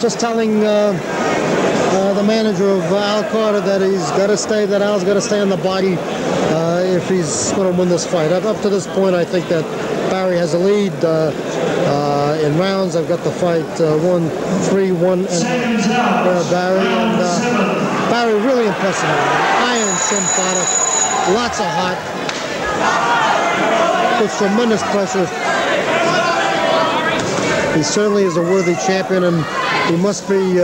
just telling the manager of Al Carter that he's got to stay, that Al's got to stay on the body if he's going to win this fight. Up to this point, I think that Barry has a lead in rounds. I've got the fight 1-3-1 and Barry. And Barry really impressive. Iron shin fighter, lots of heart, with tremendous pressure. He certainly is a worthy champion, and he must be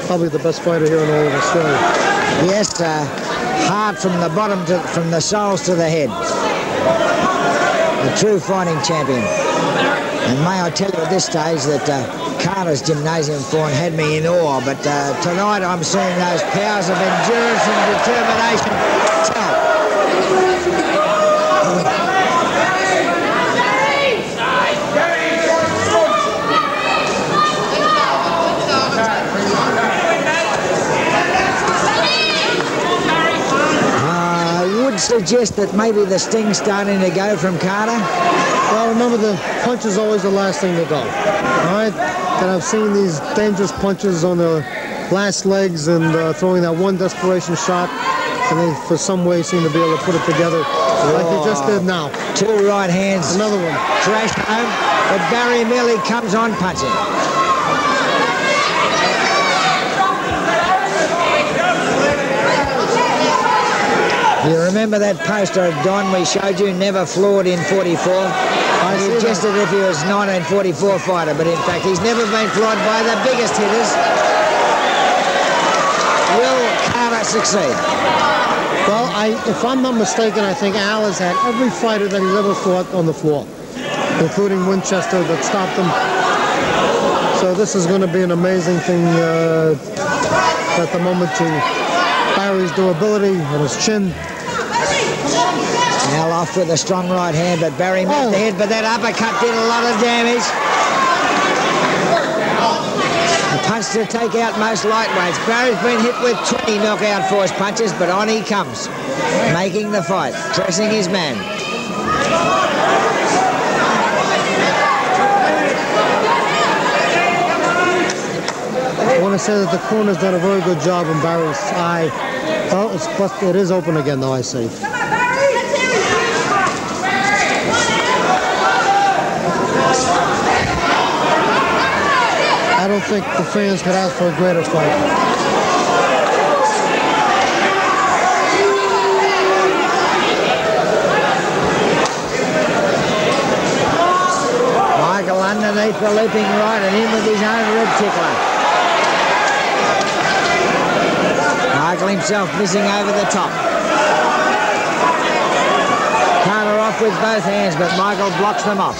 probably the best fighter here in all of Australia. Yes, heart from the bottom to, from the soles to the head. A true fighting champion. And may I tell you at this stage that Carter's Gymnasium Fawn had me in awe, but tonight I'm seeing those powers of endurance and determination tell. Suggest that maybe the sting's starting to go from Carter? Well, remember, the punch is always the last thing to go. All right? And I've seen these dangerous punches on the last legs and throwing that one desperation shot, and they, for some way, seem to be able to put it together like they just did now. Two right hands. Another one. Crash home, but Barry merely comes on punching. You remember that poster of Don we showed you, never floored in 44? I suggested if he was 1944 fighter, but in fact he's never been floored by the biggest hitters. Will Carter succeed? Well, if I'm not mistaken, I think Al has had every fighter that he's ever fought on the floor, including Winchester that stopped him. So this is going to be an amazing thing at the moment to Barry's durability and his chin. Al off with a strong right hand, but Barry missed the head, but that uppercut did a lot of damage. A punch to take out most lightweights. Barry's been hit with 20 knockout force punches, but on he comes, making the fight, pressing his man. I want to say that the corner's done a very good job on Barry's eye. Oh, it is open again, though, I see. I don't think the fans could ask for a greater fight. Michael underneath the leaping right and in with his own rib tickler. Michael himself missing over the top. Carter off with both hands, but Michael blocks them off.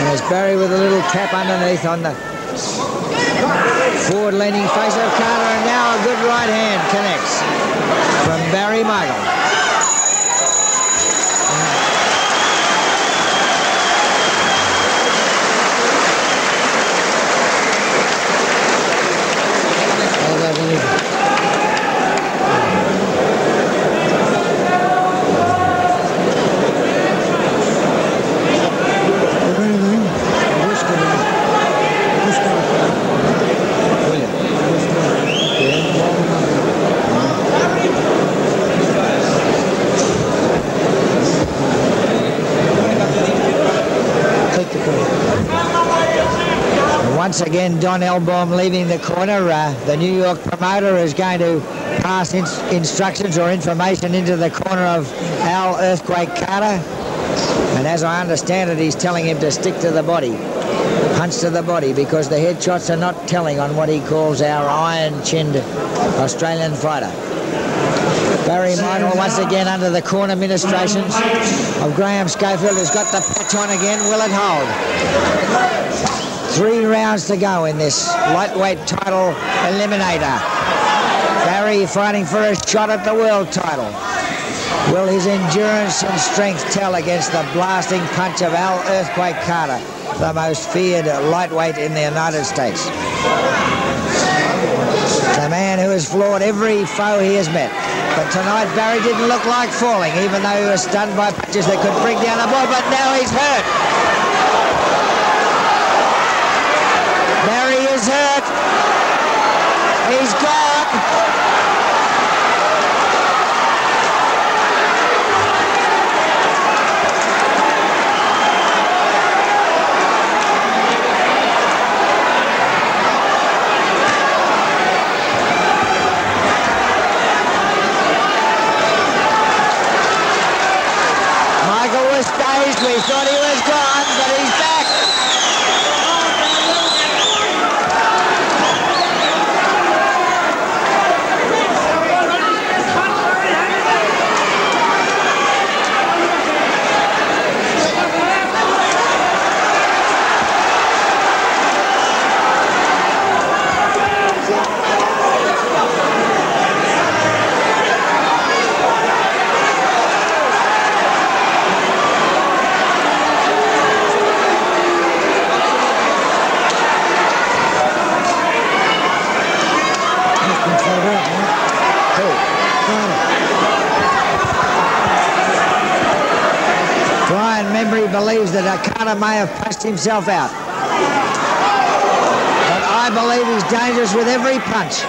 And there's Barry with a little tap underneath on the forward-leaning face of Carter, and now a good right hand connects from Barry Michael. Once again, Don Elbaum leaving the corner. The New York promoter is going to pass instructions or information into the corner of Al Earthquake Carter. And as I understand it, he's telling him to stick to the body, punch to the body, because the headshots are not telling on what he calls our iron-chinned Australian fighter. Barry Michael once again under the corner ministrations of Graham Schofield, who's got the patch on again. Will it hold? 3 rounds to go in this lightweight title eliminator. Barry fighting for a shot at the world title. Will his endurance and strength tell against the blasting punch of Al Earthquake Carter, the most feared lightweight in the United States? The man who has floored every foe he has met. But tonight Barry didn't look like falling, even though he was stunned by punches that could bring down the ball, but now he's hurt. Barry is hurt. He's gone. Michael was dazed. We thought he was gone, but he's back. Brian Membry believes that Okada may have punched himself out. But I believe he's dangerous with every punch.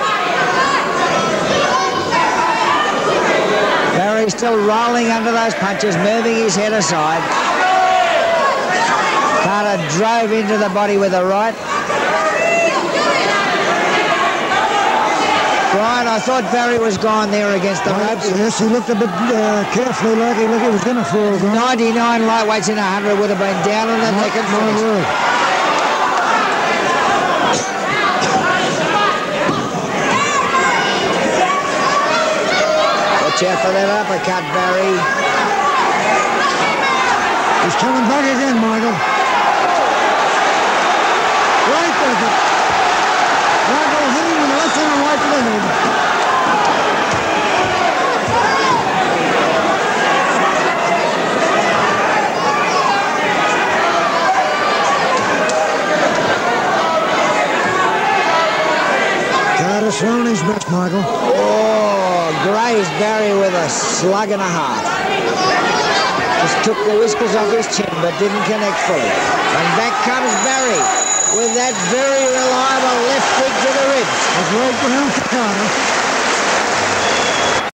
Barry's still rolling under those punches, moving his head aside. Okada drove into the body with a right. Brian, I thought Barry was gone there against the ropes. Yes, he looked a bit carefully like he was going to fall. 99 lightweights in 100 would have been down on the neck and finished. Watch out for that uppercut, Barry. He's coming back again, Michael. Right with it. Michael hitting with the left and right leg. Okada's thrown his best, Michael. Oh, grazed Barry with a slug and a half. Just took the whiskers off his chin, but didn't connect fully. And back comes Barry with that very reliable left kick to the ribs. That's right,